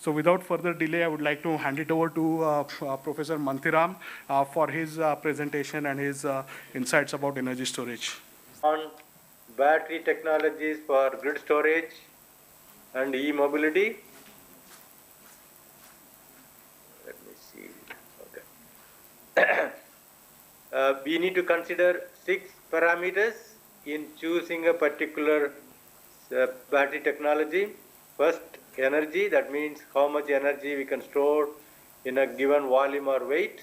So without further delay, I would like to hand it over to Professor Manthiram for his presentation and his insights about energy storage. On battery technologies for grid storage and e-mobility. Let me see. Okay. We need to consider 6 parameters in choosing a particular battery technology. First, energy, that means how much energy we can store in a given volume or weight.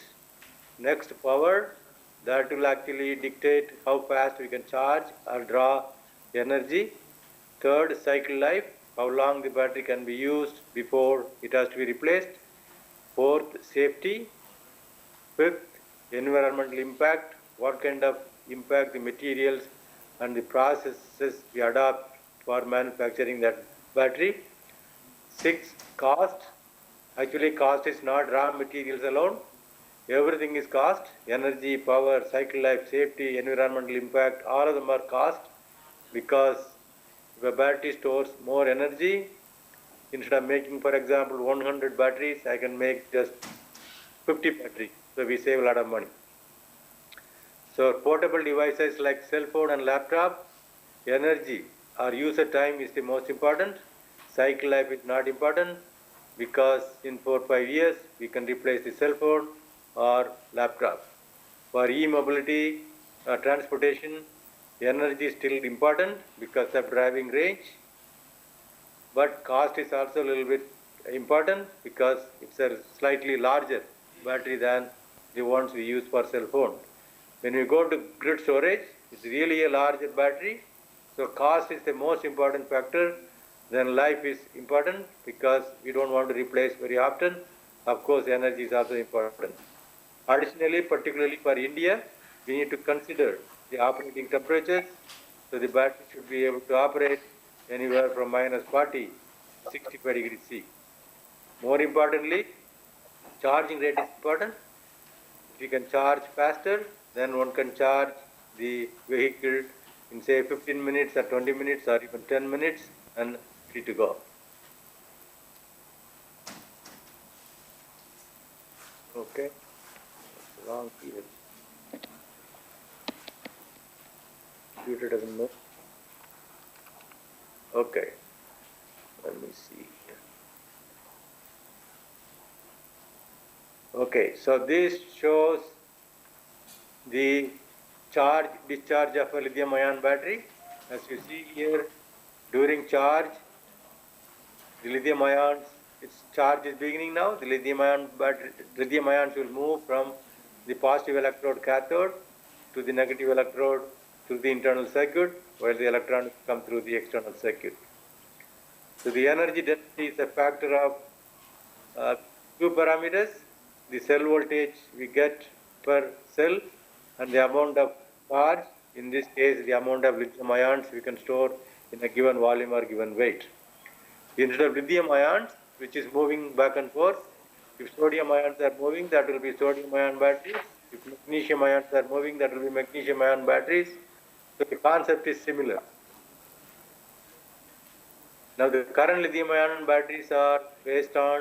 Next, power, that will actually dictate how fast we can charge or draw energy. Third, cycle life, how long the battery can be used before it has to be replaced. Fourth, safety. Fifth, environmental impact, what kind of impact the materials and the processes we adopt for manufacturing that battery. Sixth, cost. Actually, cost is not raw materials alone. Everything is cost. Energy, power, cycle life, safety, environmental impact, all of them are cost, because if a battery stores more energy, instead of making, for example, 100 batteries, I can make just 50 batteries. So we save a lot of money. So portable devices like cell phone and laptop, energy or user time is the most important. Cycle life is not important, because in 4 or 5 years we can replace the cell phone or laptop. For e-mobility, transportation, energy is still important because of driving range, but cost is also a little bit important because it's a slightly larger battery than the ones we use for cell phone. When we go to grid storage, it's really a larger battery, so cost is the most important factor. Then life is important because we don't want to replace very often. Of course, energy is also important. Additionally, particularly for India, we need to consider the operating temperatures. So the battery should be able to operate anywhere from -40 to 65 degrees C. More importantly, charging rate is important. If you can charge faster, then one can charge the vehicle in say 15 minutes or 20 minutes or even 10 minutes and free to go. Okay, long period. Computer doesn't know. Okay, let me see here. Okay, so this shows the charge discharge of a lithium ion battery. As you see here, during charge, the lithium ions, its charge is beginning now. The lithium ions will move from the positive electrode cathode to the negative electrode through the internal circuit, while the electrons come through the external circuit. So the energy density is a factor of 2 parameters: the cell voltage we get per cell and the amount of charge, in this case the amount of lithium ions we can store in a given volume or given weight. Instead of lithium ions, which is moving back and forth, if sodium ions are moving, that will be sodium ion batteries. If magnesium ions are moving, that will be magnesium ion batteries. So the concept is similar. Now the current lithium ion batteries are based on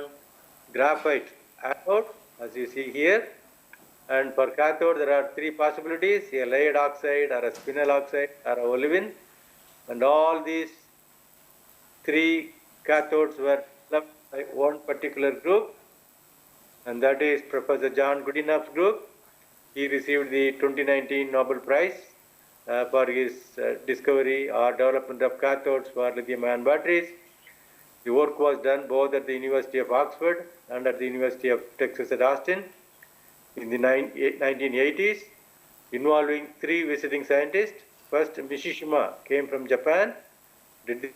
graphite anode, as you see here. And for cathode, there are 3 possibilities: a layered oxide or a spinel oxide or a olivine. And all these 3 cathodes were developed by one particular group, and that is Professor John Goodenough's group. He received the 2019 Nobel Prize for his discovery or development of cathodes for lithium-ion batteries. The work was done both at the University of Oxford and at the University of Texas at Austin in the 1980s, involving 3 visiting scientists. First, Mishishima came from Japan, did the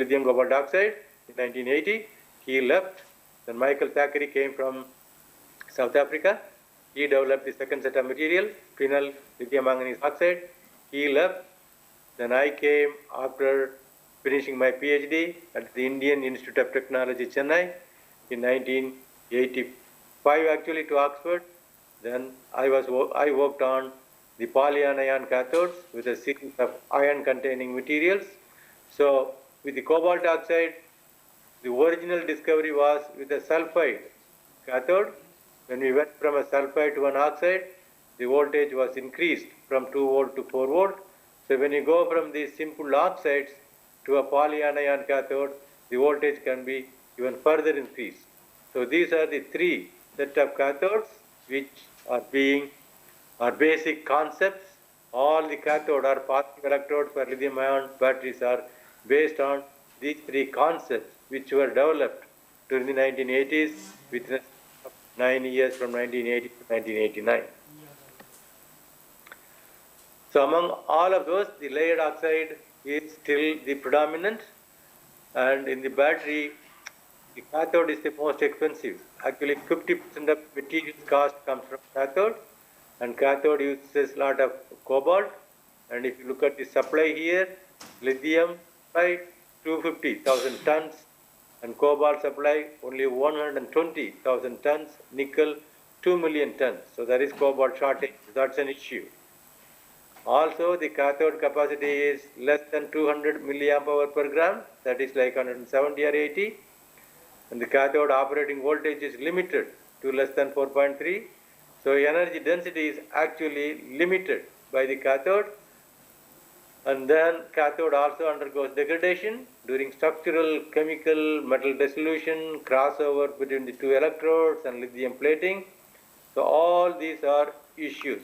lithium cobalt oxide in 1980. He left. Then Michael Thackeray came from South Africa. He developed the second set of material, phenol lithium manganese oxide. He left. Then I came after finishing my PhD at the Indian Institute of Technology, Chennai in 1985, actually, to Oxford. Then I worked on the polyanion cathodes with a series of ion-containing materials. So with the cobalt oxide, The original discovery was with a sulfide cathode. When we went from a sulfide to an oxide, the voltage was increased from 2 volt to 4 volt. So when you go from these simple oxides to a polyanion cathode, the voltage can be even further increased. So these are the three set of cathodes which are basic concepts. All the cathode or positive electrodes for lithium ion batteries are based on these three concepts which were developed during the 1980s within 9 years from 1980 to 1989. So among all of those, the layered oxide is still the predominant, and in the battery, the cathode is the most expensive. Actually, 50% of material cost comes from cathode, and cathode uses a lot of cobalt. And if you look at the supply here, lithium supply 250,000 tons, and cobalt supply only 120,000 tons, nickel 2 million tons. So there is cobalt shortage. That's an issue. Also, the cathode capacity is less than 200 milliamp hour per gram, that is like 170 or 80. And the cathode operating voltage is limited to less than 4.3. So energy density is actually limited by the cathode. And then cathode also undergoes degradation during structural, chemical, metal dissolution, crossover between the two electrodes and lithium plating. So all these are issues.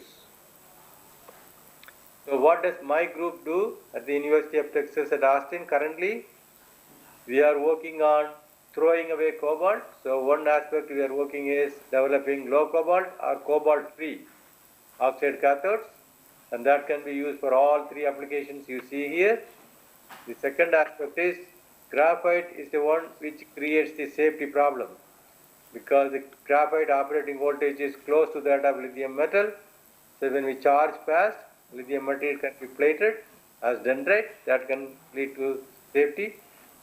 So what does my group do at the University of Texas at Austin currently? We are working on throwing away cobalt. So one aspect we are working is developing low cobalt or cobalt-free oxide cathodes, and that can be used for all three applications you see here. The second aspect is graphite is the one which creates the safety problem, because the graphite operating voltage is close to that of lithium metal. So when we charge fast, lithium material can be plated as dendrite. That can lead to safety.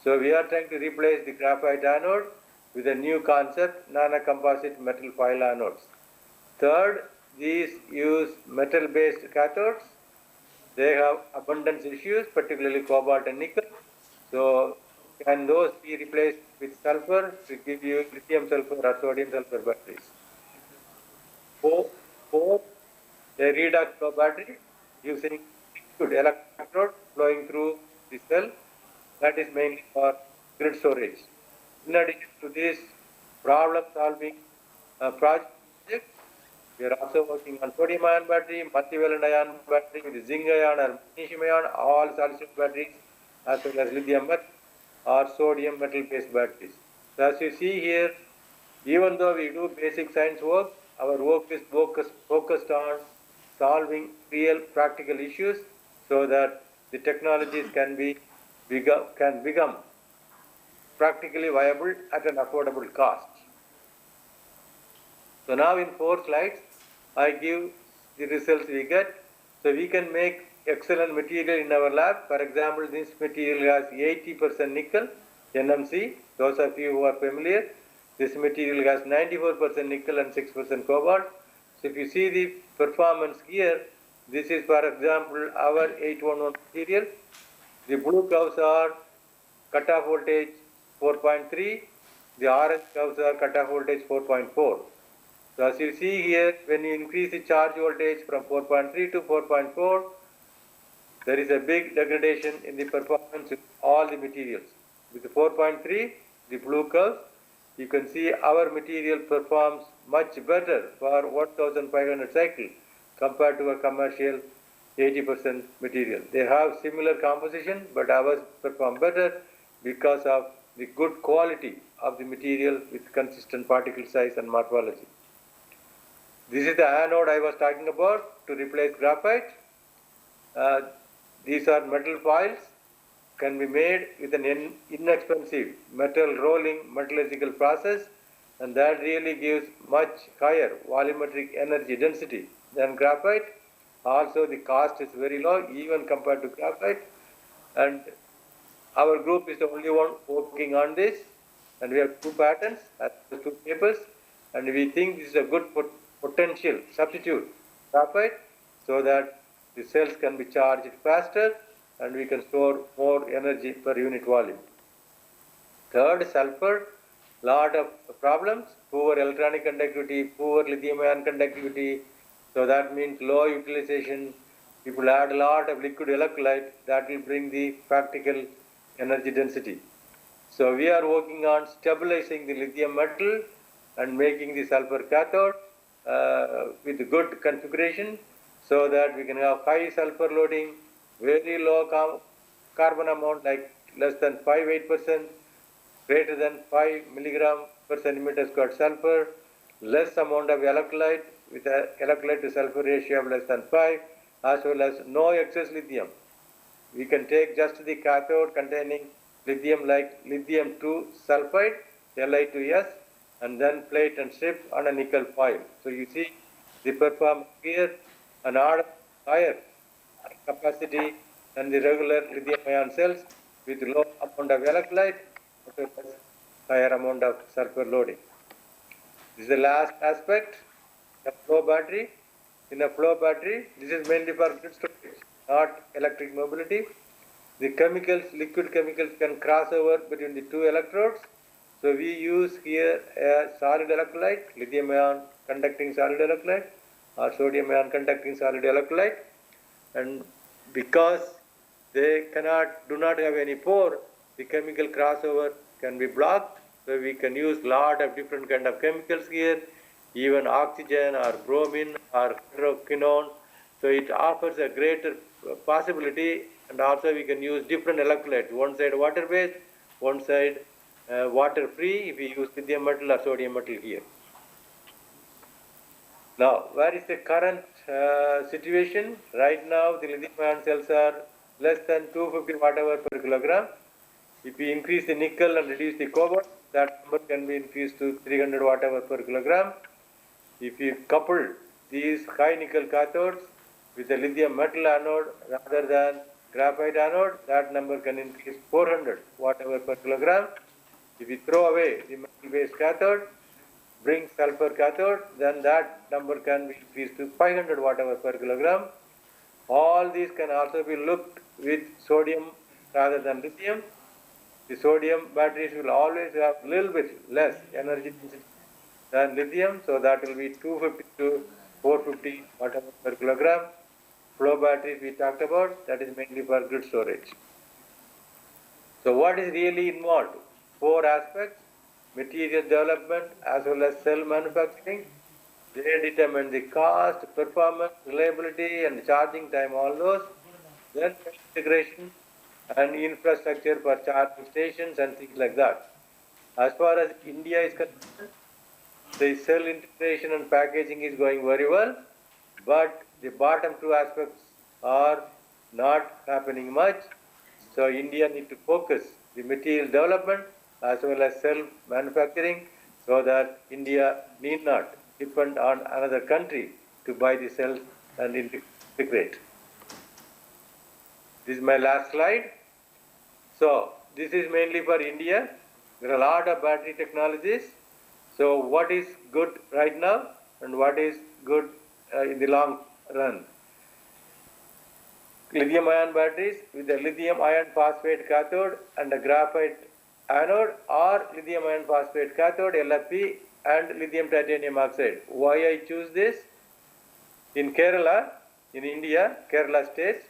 So we are trying to replace the graphite anode with a new concept, nanocomposite metal foil anodes. Third, these use metal-based cathodes. They have abundance issues, particularly cobalt and nickel. So can those be replaced with sulfur to give you lithium sulfur or sodium sulfur batteries? Fourth, a redox flow battery using liquid electrode flowing through the cell. That is mainly for grid storage. In addition to this problem-solving project, we are also working on sodium-ion battery, multivalent ion battery with zinc-ion or magnesium-ion, all solid-state batteries, as well as lithium metal or sodium metal-based batteries. So as you see here, even though we do basic science work, our work is focused on solving real practical issues so that the technologies can become practically viable at an affordable cost. So now in 4 slides, I give the results we get. So we can make excellent material in our lab. For example, this material has 80% nickel, NMC. Those of you who are familiar, this material has 94% nickel and 6% cobalt. So if you see the performance here, this is, for example, our 811 material. The blue curves are cutoff voltage 4.3. The orange curves are cutoff voltage 4.4. So as you see here, when you increase the charge voltage from 4.3 to 4.4, there is a big degradation in the performance of all the materials. With the 4.3, the blue curve, you can see our material performs much better for 1500 cycles compared to a commercial 80% material. They have similar composition, but ours perform better because of the good quality of the material with consistent particle size and morphology. This is the anode I was talking about to replace graphite. These are metal foils, can be made with an inexpensive metal rolling metallurgical process, and that really gives much higher volumetric energy density than graphite. Also, the cost is very low even compared to graphite, and our group is the only one working on this, and we have 2 patents, 2 papers, and we think this is a good potential substitute graphite so that the cells can be charged faster and we can store more energy per unit volume. Third, sulfur, lot of problems, poor electronic conductivity, poor lithium ion conductivity. So that means low utilization. People add a lot of liquid electrolyte, that will bring the practical energy density. So we are working on stabilizing the lithium metal and making the sulfur cathode with good configuration so that we can have high sulfur loading, very low carbon amount like less than 5-8%, greater than 5 milligram per centimeter squared sulfur, less amount of electrolyte with a electrolyte to sulfur ratio of less than 5, as well as no excess lithium. We can take just the cathode containing lithium like lithium 2 sulfide, Li2S, and then plate and strip on a nickel foil. So you see the performance here an order higher capacity than the regular lithium ion cells with low amount of electrolyte, as well as higher amount of sulfur loading. This is the last aspect, the flow battery. In a flow battery, this is mainly for grid storage, not electric mobility. The chemicals, liquid chemicals can cross over between the two electrodes. So we use here a solid electrolyte, lithium ion conducting solid electrolyte or sodium ion conducting solid electrolyte. And because they do not have any pore, the chemical crossover can be blocked. So we can use lot of different kind of chemicals here, even oxygen or bromine or hydroquinone. So it offers a greater possibility, and also we can use different electrolytes. One side water-based, one side water-free if we use lithium metal or sodium metal here. Now, where is the current situation? Right now, the lithium-ion cells are less than 250 watt-hour per kilogram. If we increase the nickel and reduce the cobalt, that number can be increased to 300 watt-hour per kilogram. If you couple these high nickel cathodes with the lithium metal anode rather than graphite anode, that number can increase 400 watt-hour per kilogram. If you throw away the metal-based cathode, bring sulfur cathode, then that number can be increased to 500 watt-hour per kilogram. All these can also be looked with sodium rather than lithium. The sodium batteries will always have a little bit less energy density than lithium, so that will be 250 to 450 watt-hour per kilogram. Flow batteries we talked about, that is mainly for grid storage. So what is really involved? 4 aspects: material development as well as cell manufacturing. They determine the cost, performance, reliability, and charging time, all those. Then integration and infrastructure for charging stations and things like that. As far as India is concerned, the cell integration and packaging is going very well, but the bottom 2 aspects are not happening much. So India needs to focus the material development as well as cell manufacturing, so that India need not depend on another country to buy the cells and integrate. This is my last slide. So this is mainly for India. There are a lot of battery technologies. So what is good right now and what is good in the long run? Lithium ion batteries with a lithium iron phosphate cathode and a graphite anode, or lithium iron phosphate cathode, LFP, and lithium titanium oxide. Why I choose this? In Kerala, in India, Kerala state,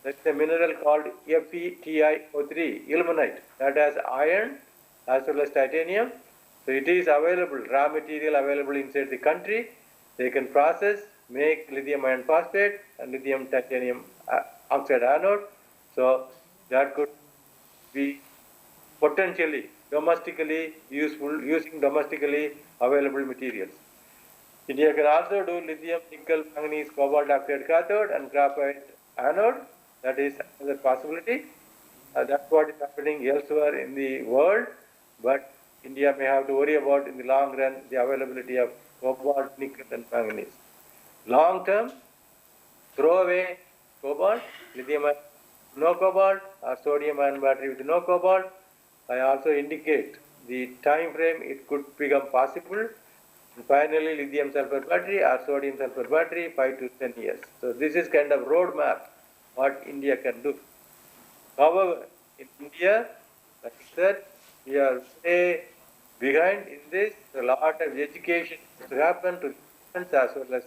there is a mineral called FeTiO3, ilmenite, that has iron as well as titanium. So it is available, raw material available inside the country. They can process, make lithium iron phosphate and lithium titanium oxide anode. So that could be potentially domestically useful, using domestically available materials. India can also do lithium, nickel, manganese, cobalt oxide cathode and graphite anode. That is another possibility. That's what is happening elsewhere in the world, but India may have to worry about in the long run the availability of cobalt, nickel and manganese. Long term, throw away cobalt, lithium ion, no cobalt, or sodium ion battery with no cobalt. I also indicate the time frame it could become possible. And finally, lithium sulfur battery or sodium sulfur battery, 5 to 10 years. So this is kind of roadmap what India can do. However, in India, like I said, we are way behind in this. A lot of education has to happen to students as well as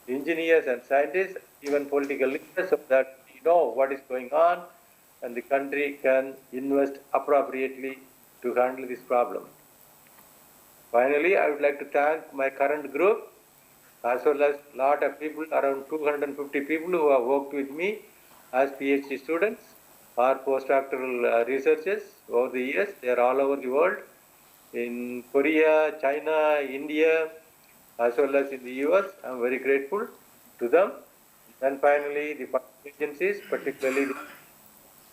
engineers and scientists, even political leaders, so that we know what is going on and the country can invest appropriately to handle this problem. Finally, I would like to thank my current group as well as a lot of people, around 250 people who have worked with me as PhD students or postdoctoral researchers over the years. They are all over the world, in Korea, China, India, as well as in the US. I am very grateful to them. And finally, the funding agencies, particularly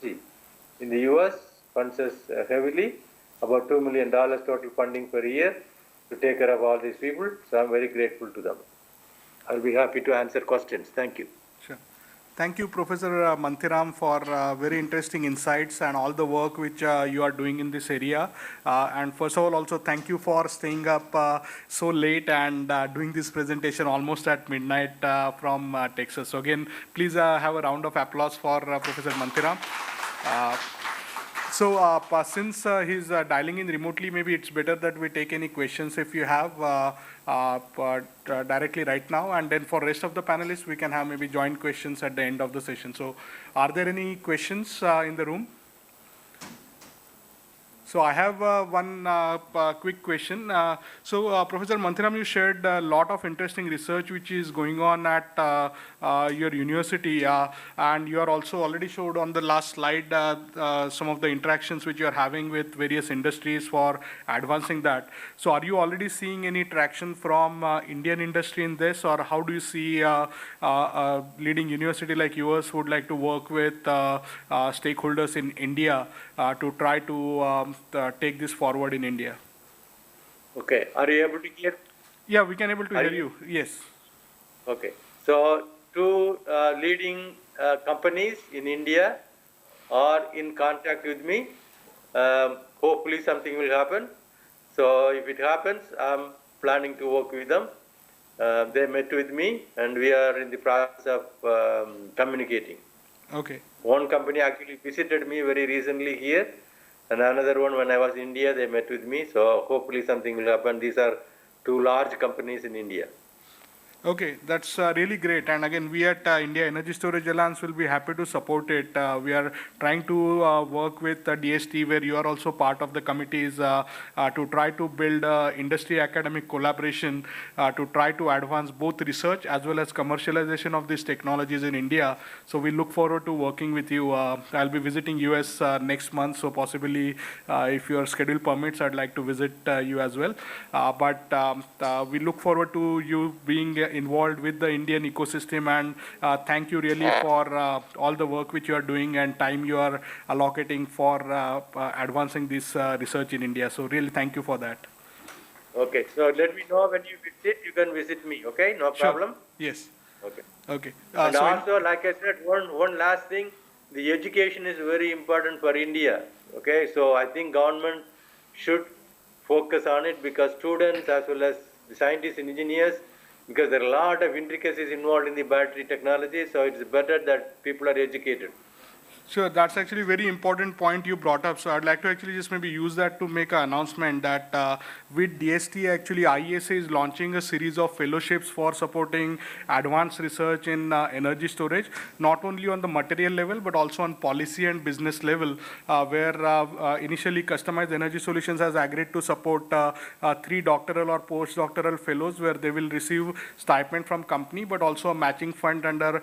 the in the US, funds us heavily, about $2 million total funding per year to take care of all these people. So I'm very grateful to them. I'll be happy to answer questions. Thank you. Sure. Thank you, Professor Manthiram, for very interesting insights and all the work which you are doing in this area. And first of all, also thank you for staying up so late and doing this presentation almost at midnight from Texas. So again, please have a round of applause for Professor Manthiram. Since he's dialing in remotely, maybe it's better that we take any questions if you have directly right now, and then for rest of the panelists, we can have maybe joint questions at the end of the session. So are there any questions in the room? So I have one quick question. Professor Manthiram, you shared a lot of interesting research which is going on at your university, and you are also already showed on the last slide some of the interactions which you are having with various industries for advancing that. So are you already seeing any traction from Indian industry in this, or how do you see a leading university like yours would like to work with stakeholders in India to try to take this forward in India? Okay. Are you able to hear? Yeah, we can able to hear you. Yes. Okay. So two leading companies in India are in contact with me. Hopefully something will happen. So if it happens, I'm planning to work with them. They met with me and we are in the process of communicating. Okay. One company actually visited me very recently here, and another one, when I was in India, they met with me. So hopefully something will happen. These are two large companies in India. Okay, that's really great. And again, we at India Energy Storage Alliance will be happy to support it. We are trying to work with DST, where you are also part of the committees, to try to build industry academic collaboration to try to advance both research as well as commercialization of these technologies in India. So we look forward to working with you. I'll be visiting US next month, so possibly if your schedule permits, I'd like to visit you as well. We look forward to you being involved with the Indian ecosystem, and thank you really for all the work which you are doing and time you are allocating for advancing this research in India. So really thank you for that. Okay, so let me know when you visit. You can visit me, okay? No problem? Yes. Okay. Okay. And also, like I said, one last thing, the education is very important for India, okay? So I think government should focus on it, because students as well as the scientists and engineers, because there are a lot of intricacies involved in the battery technology, so it's better that people are educated. Sure, that's actually a very important point you brought up. So I'd like to actually just maybe use that to make an announcement that with DST, actually IESA is launching a series of fellowships for supporting advanced research in energy storage, not only on the material level, but also on policy and business level, where initially Customized Energy Solutions has agreed to support 3 doctoral or postdoctoral fellows, where they will receive stipend from company, but also a matching fund under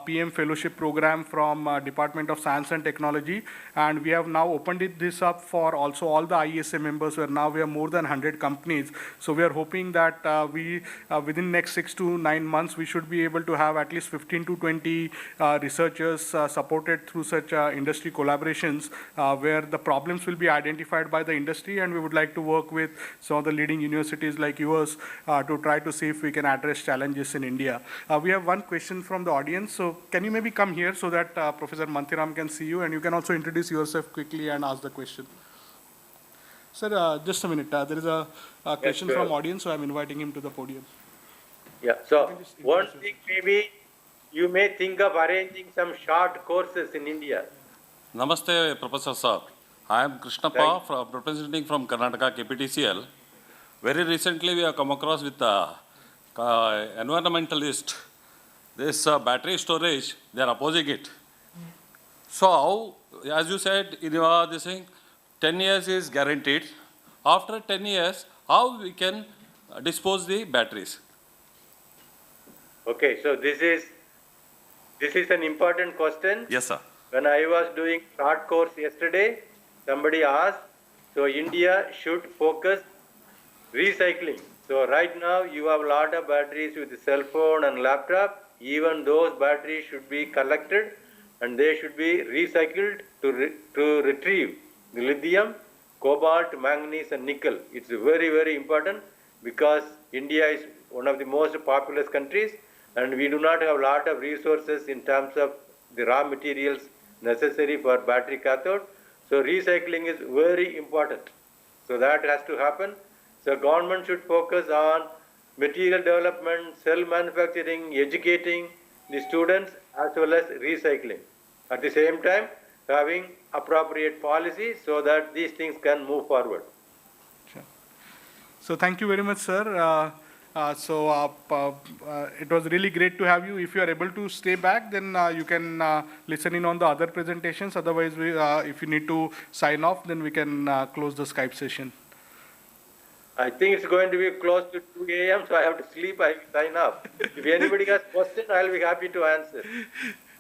PM fellowship program from Department of Science and Technology. And we have now opened this up for also all the IESA members, where now we have more than 100 companies. So we are hoping that within next 6 to 9 months, we should be able to have at least 15 to 20 researchers supported through such industry collaborations, where the problems will be identified by the industry, and we would like to work with some of the leading universities like yours to try to see if we can address challenges in India. We have one question from the audience. So can you maybe come here so that Professor Manthiram can see you, and you can also introduce yourself quickly and ask the question. Sir, just a minute. There is a question from audience, so I'm inviting him to the podium. Yeah, so one thing, maybe you may think of arranging some short courses in India. Namaste, Professor Sir. I am Krishnappa, representing from Karnataka KPTCL. Very recently, we have come across with a environmentalist. This battery storage, they are opposing it. So how, as you said in your this thing, 10 years is guaranteed. After 10 years, how we can dispose the batteries? Okay, so this is an important question. Yes, sir. When I was doing short course yesterday, somebody asked, so India should focus recycling. So right now you have a lot of batteries with cell phone and laptop. Even those batteries should be collected and they should be recycled to retrieve the lithium, cobalt, manganese and nickel. It's very, very important because India is one of the most populous countries and we do not have a lot of resources in terms of the raw materials necessary for battery cathode. So recycling is very important. So that has to happen. So government should focus on material development, cell manufacturing, educating the students as well as recycling. At the same time, having appropriate policy so that these things can move forward. Sure. So thank you very much, sir. It was really great to have you. If you are able to stay back, then you can listen in on the other presentations. Otherwise, if you need to sign off, then we can close the Skype session. I think it's going to be close to 2 a.m., so I have to sleep. I will sign up. If anybody has questions, I'll be happy to answer.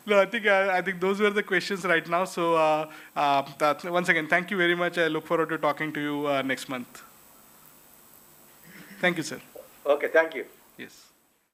No, I think those were the questions right now. So once again, thank you very much. I look forward to talking to you next month. Thank you, sir. Okay, thank you. Yes.